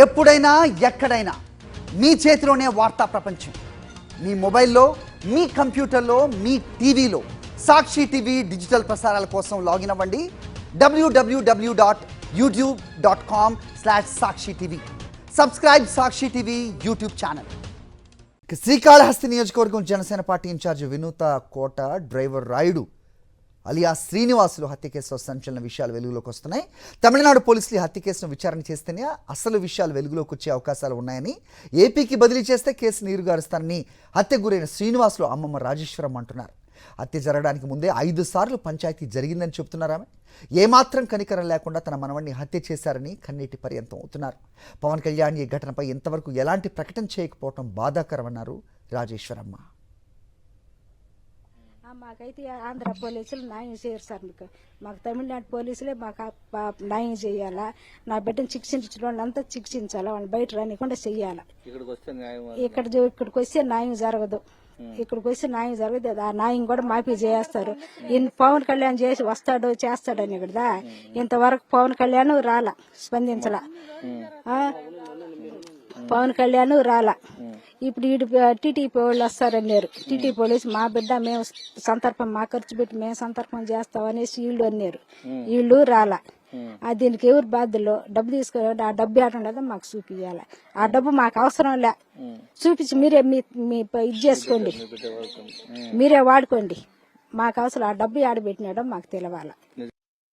ఎప్పుడైనా ఎక్కడైనా మీ చేతిలోనే వార్తా ప్రపంచం. మీ మొబైల్లో, మీ కంప్యూటర్లో, మీ టీవీలో సాక్షి టీవీ డిజిటల్ ప్రసారాల కోసం లాగిన్ అవ్వండి. www.youtube.com/సాక్షి టీవీ. సబ్స్క్రైబ్ సాక్షి టీవీ యూట్యూబ్ ఛానల్. శ్రీకాళహస్తి నియోజకవర్గం జనసేన పార్టీ ఇన్ఛార్జ్ వినూత కోట డ్రైవర్ రాయుడు అలియా శ్రీనివాసులు హత్య కేసులో సంచలన విషయాలు వెలుగులోకి వస్తున్నాయి. తమిళనాడు పోలీసులు హత్య కేసును విచారణ చేస్తేనే అసలు విషయాలు వెలుగులోకి వచ్చే అవకాశాలు ఉన్నాయని, ఏపీకి బదిలీ చేస్తే కేసు నీరుగారుస్తారని హత్య గురైన శ్రీనివాసులు అమ్మమ్మ రాజేశ్వరం అంటున్నారు. హత్య జరగడానికి ముందే 5 సార్లు పంచాయతీ జరిగిందని చెబుతున్నారు ఆమె. ఏమాత్రం కనికరం లేకుండా తన మనవణ్ణి హత్య చేశారని కన్నీటి పర్యంతం అవుతున్నారు. పవన్ కళ్యాణ్ ఈ ఘటనపై ఇంతవరకు ఎలాంటి ప్రకటన చేయకపోవడం బాధాకరమన్నారు రాజేశ్వరమ్మ. మాకైతే ఆంధ్ర పోలీసులు న్యాయం చేయరు సార్. మాకు తమిళనాడు పోలీసులే మాకు న్యాయం చేయాలా. నా బిడ్డను శిక్షించిన వాళ్ళంతా శిక్షించాలా, వాళ్ళు బయట రానికుండా చెయ్యాలా. ఇక్కడికి వస్తే న్యాయం జరగదు. ఇక్కడికి వస్తే న్యాయం జరగదు. ఆ న్యాయం కూడా మాఫీ చేస్తారు. పవన్ కళ్యాణ్ చేసి వస్తాడు చేస్తాడని కదా ఇంతవరకు పవన్ కళ్యాణ్ రాలా, స్పందించలా. పవన్ కళ్యాణ్ రాలా. ఇప్పుడు టీటీపీ వాళ్ళు వస్తారన్నారు. టీటీపీ పోలీసు మా బిడ్డ మేము సంతర్పం మా ఖర్చు పెట్టి మేము సంతర్పం చేస్తామనేసి వీళ్ళు అన్నారు. వీళ్ళు రాలా. దీనికి ఎవరు బాధ్యులు? డబ్బు తీసుకోవాలి. ఆ డబ్బు ఏటండదో మాకు చూపించాలి. ఆ డబ్బు మాకు అవసరం లే, చూపించి మీరే మీ ఇది చేసుకోండి, మీరే వాడుకోండి. మాకు అవసరం. ఆ డబ్బు ఆడబెట్టినాడో మాకు తెలవాలి.